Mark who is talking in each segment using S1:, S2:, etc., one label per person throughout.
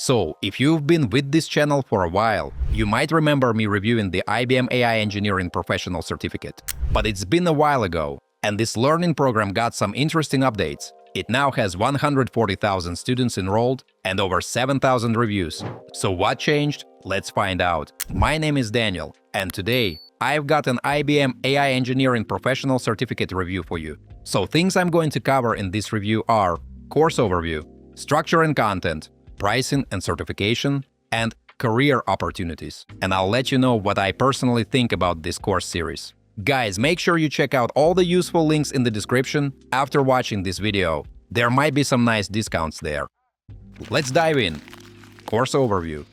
S1: So, if you've been with this channel for a while, you might remember me reviewing the IBM AI Engineering Professional Certificate. But it's been a while ago, and this learning program got some interesting updates. It now has 140,000 students enrolled and over 7,000 reviews. So what changed? Let's find out. My name is Daniel, and today I've got an IBM AI Engineering Professional Certificate review for you. So things I'm going to cover in this review are course overview, structure and content, pricing and certification, and career opportunities. And I'll let you know what I personally think about this course series. Guys, make sure you check out all the useful links in the description after watching this video. There might be some nice discounts there. Let's dive in. Course overview.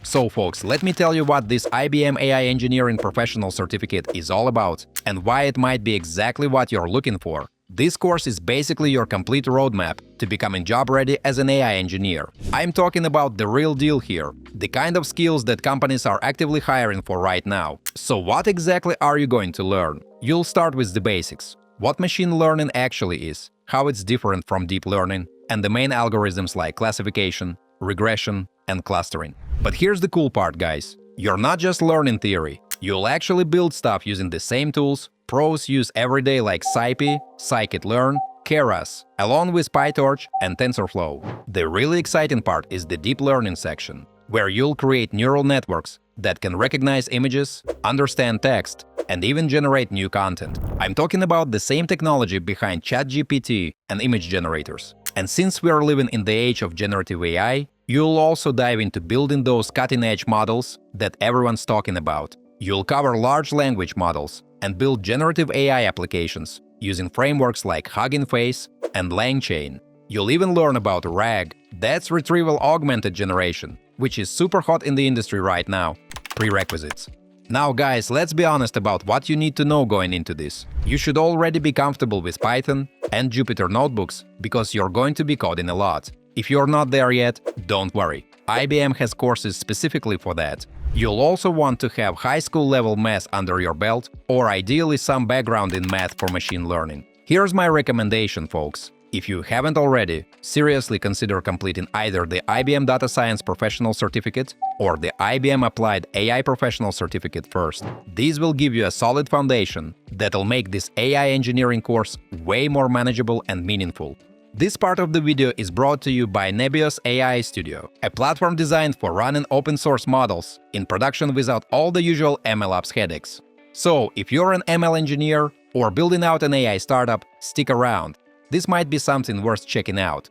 S1: So folks, let me tell you what this IBM AI Engineering Professional Certificate is all about and why it might be exactly what you're looking for. This course is basically your complete roadmap to becoming job-ready as an AI engineer. I'm talking about the real deal here, the kind of skills that companies are actively hiring for right now. So what exactly are you going to learn? You'll start with the basics. What machine learning actually is, how it's different from deep learning, and the main algorithms like classification, regression, and clustering. But here's the cool part, guys. You're not just learning theory. You'll actually build stuff using the same tools pros use every day like SciPy, Scikit-learn, Keras, along with PyTorch and TensorFlow. The really exciting part is the deep learning section, where you'll create neural networks that can recognize images, understand text, and even generate new content. I'm talking about the same technology behind ChatGPT and image generators. And since we're living in the age of generative AI, you'll also dive into building those cutting-edge models that everyone's talking about. You'll cover large language models and build generative AI applications using frameworks like Hugging Face and LangChain. You'll even learn about RAG, that's Retrieval Augmented Generation, which is super hot in the industry right now. Prerequisites. Now guys, let's be honest about what you need to know going into this. You should already be comfortable with Python and Jupyter notebooks because you're going to be coding a lot. If you're not there yet, don't worry. IBM has courses specifically for that. You'll also want to have high school level math under your belt, or ideally some background in math for machine learning. Here's my recommendation, folks. If you haven't already, seriously consider completing either the IBM Data Science Professional Certificate or the IBM Applied AI Professional Certificate first. These will give you a solid foundation that'll make this AI engineering course way more manageable and meaningful. This part of the video is brought to you by Nebius AI Studio, a platform designed for running open-source models in production without all the usual MLOps headaches. So, if you're an ML engineer or building out an AI startup, stick around. This might be something worth checking out.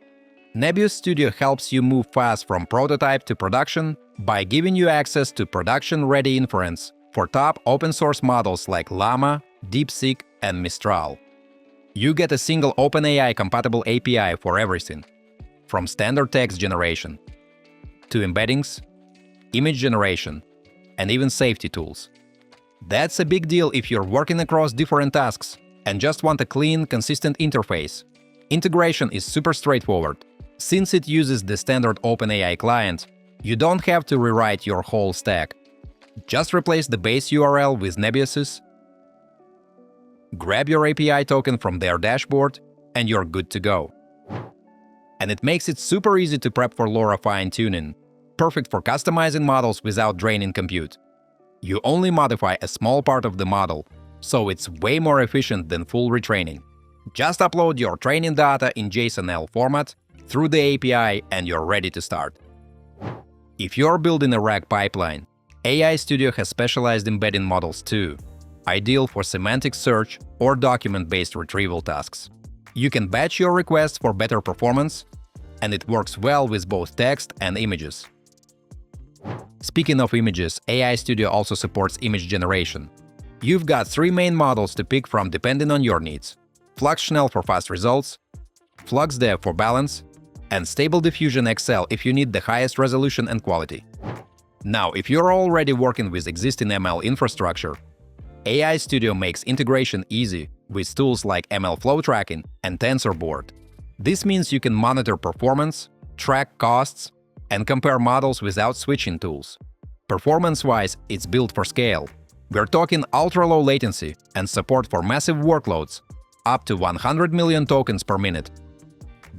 S1: Nebius Studio helps you move fast from prototype to production by giving you access to production-ready inference for top open-source models like Llama, DeepSeek, and Mistral. You get a single OpenAI-compatible API for everything, from standard text generation to embeddings, image generation, and even safety tools. That's a big deal if you're working across different tasks and just want a clean, consistent interface. Integration is super straightforward. Since it uses the standard OpenAI client, you don't have to rewrite your whole stack. Just replace the base URL with Nebius's, grab your API token from their dashboard, and you're good to go. And it makes it super easy to prep for LoRa fine-tuning, perfect for customizing models without draining compute. You only modify a small part of the model, so it's way more efficient than full retraining. Just upload your training data in JSON-L format through the API and you're ready to start. If you're building a RAG pipeline, AI Studio has specialized embedding models too, ideal for semantic search or document-based retrieval tasks. You can batch your requests for better performance, and it works well with both text and images. Speaking of images, AI Studio also supports image generation. You've got 3 main models to pick from depending on your needs: FluxSnell for fast results, FluxDev for balance, and Stable Diffusion XL if you need the highest resolution and quality. Now, if you're already working with existing ML infrastructure, AI Studio makes integration easy with tools like ML flow tracking and TensorBoard. This means you can monitor performance, track costs, and compare models without switching tools. Performance-wise, it's built for scale. We're talking ultra-low latency and support for massive workloads, up to 100 million tokens per minute.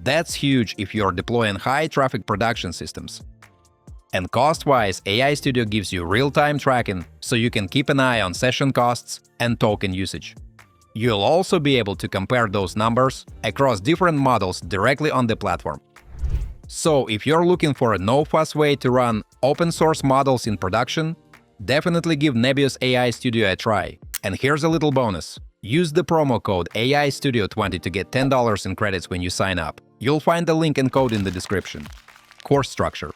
S1: That's huge if you're deploying high-traffic production systems. And cost-wise, AI Studio gives you real-time tracking, so you can keep an eye on session costs and token usage. You'll also be able to compare those numbers across different models directly on the platform. So if you're looking for a no-fuss way to run open-source models in production, definitely give Nebius AI Studio a try. And here's a little bonus. Use the promo code AI Studio 20 to get $10 in credits when you sign up. You'll find the link and code in the description. Course structure.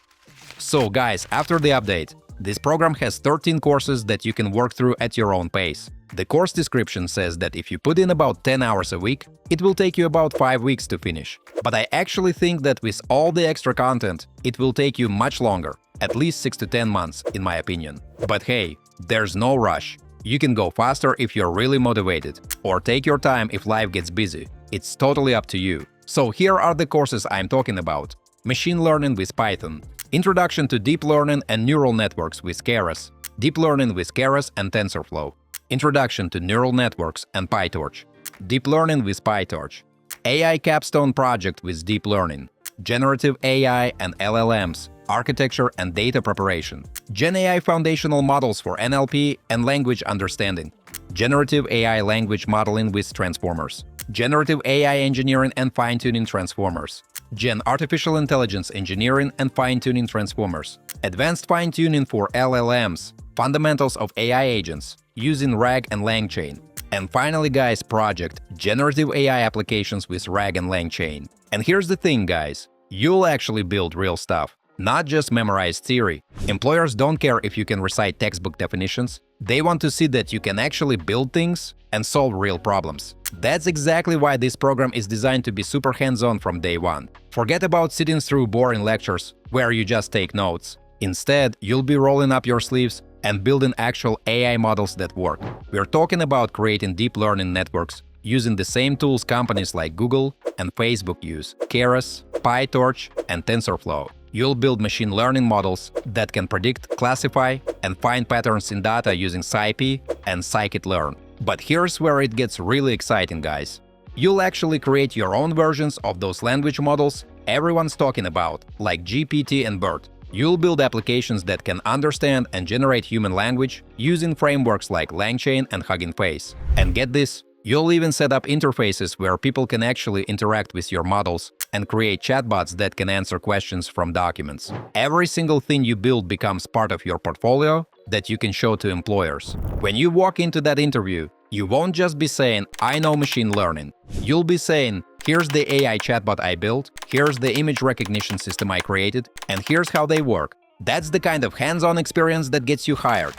S1: So guys, after the update, this program has 13 courses that you can work through at your own pace. The course description says that if you put in about 10 hours a week, it will take you about 5 weeks to finish. But I actually think that with all the extra content, it will take you much longer, at least 6 to 10 months, in my opinion. But hey, there's no rush. You can go faster if you're really motivated, or take your time if life gets busy. It's totally up to you. So here are the courses I'm talking about. Machine Learning with Python, Introduction to Deep Learning and Neural Networks with Keras, Deep Learning with Keras and TensorFlow, Introduction to Neural Networks and PyTorch, Deep Learning with PyTorch, AI Capstone Project with Deep Learning, Generative AI and LLMs, Architecture and Data Preparation, GenAI Foundational Models for NLP and Language Understanding, Generative AI Language Modeling with Transformers, Generative AI Engineering and Fine-Tuning Transformers, Gen Artificial Intelligence Engineering and Fine-Tuning Transformers, Advanced Fine-Tuning for LLMs, Fundamentals of AI Agents, using RAG and LangChain. And finally, guys, project Generative AI Applications with RAG and LangChain. And here's the thing, guys, you'll actually build real stuff, not just memorize theory. Employers don't care if you can recite textbook definitions. They want to see that you can actually build things and solve real problems. That's exactly why this program is designed to be super hands-on from day one. Forget about sitting through boring lectures where you just take notes. Instead, you'll be rolling up your sleeves and building actual AI models that work. We're talking about creating deep learning networks using the same tools companies like Google and Facebook use: Keras, PyTorch, and TensorFlow. You'll build machine learning models that can predict, classify, and find patterns in data using SciPy and scikit-learn. But here's where it gets really exciting, guys. You'll actually create your own versions of those language models everyone's talking about, like GPT and BERT. You'll build applications that can understand and generate human language using frameworks like LangChain and Hugging Face. And get this, you'll even set up interfaces where people can actually interact with your models and create chatbots that can answer questions from documents. Every single thing you build becomes part of your portfolio that you can show to employers. When you walk into that interview, you won't just be saying, "I know machine learning." You'll be saying, "Here's the AI chatbot I built, here's the image recognition system I created, and here's how they work." That's the kind of hands-on experience that gets you hired.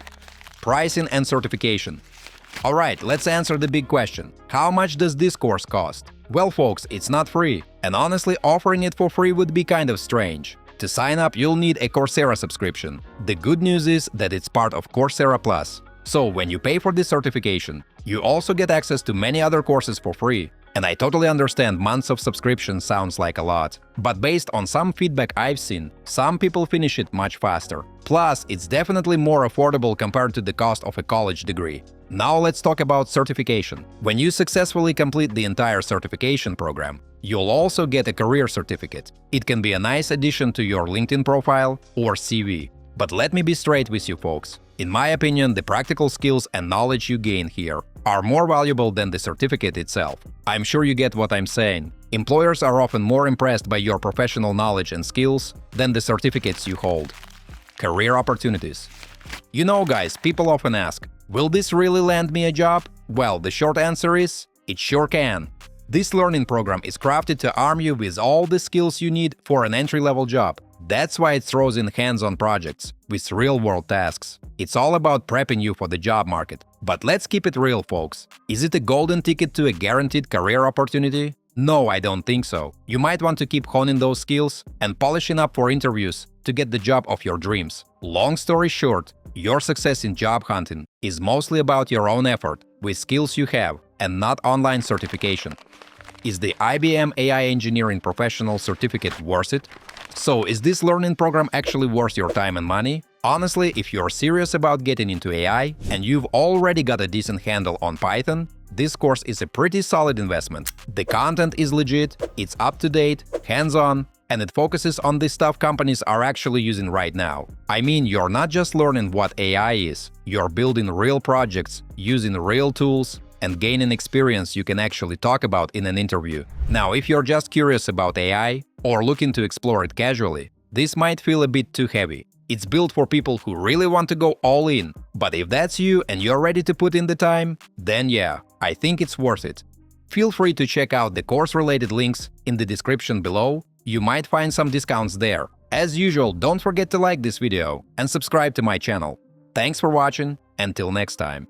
S1: Pricing and certification. Alright, let's answer the big question. How much does this course cost? Well, folks, it's not free, and honestly, offering it for free would be kind of strange. To sign up, you'll need a Coursera subscription. The good news is that it's part of Coursera Plus. So when you pay for this certification, you also get access to many other courses for free. And I totally understand months of subscription sounds like a lot. But based on some feedback I've seen, some people finish it much faster. Plus, it's definitely more affordable compared to the cost of a college degree. Now let's talk about certification. When you successfully complete the entire certification program, you'll also get a career certificate. It can be a nice addition to your LinkedIn profile or CV. But let me be straight with you, folks. In my opinion, the practical skills and knowledge you gain here are more valuable than the certificate itself. I'm sure you get what I'm saying. Employers are often more impressed by your professional knowledge and skills than the certificates you hold. Career opportunities. You know, guys, people often ask, will this really land me a job? Well, the short answer is, it sure can. This learning program is crafted to arm you with all the skills you need for an entry-level job. That's why it throws in hands-on projects with real-world tasks. It's all about prepping you for the job market. But let's keep it real, folks. Is it a golden ticket to a guaranteed career opportunity? No, I don't think so. You might want to keep honing those skills and polishing up for interviews to get the job of your dreams. Long story short, your success in job hunting is mostly about your own effort with skills you have and not online certification. Is the IBM AI Engineering Professional Certificate worth it? So, is this learning program actually worth your time and money? Honestly, if you're serious about getting into AI and you've already got a decent handle on Python, this course is a pretty solid investment. The content is legit, it's up-to-date, hands-on, And it focuses on the stuff companies are actually using right now. I mean, you're not just learning what AI is, you're building real projects, using real tools, and gaining experience you can actually talk about in an interview. Now, if you're just curious about AI or looking to explore it casually, this might feel a bit too heavy. It's built for people who really want to go all in. But if that's you and you're ready to put in the time, then yeah, I think it's worth it. Feel free to check out the course-related links in the description below. You might find some discounts there. As usual, don't forget to like this video and subscribe to my channel. Thanks for watching. Until next time.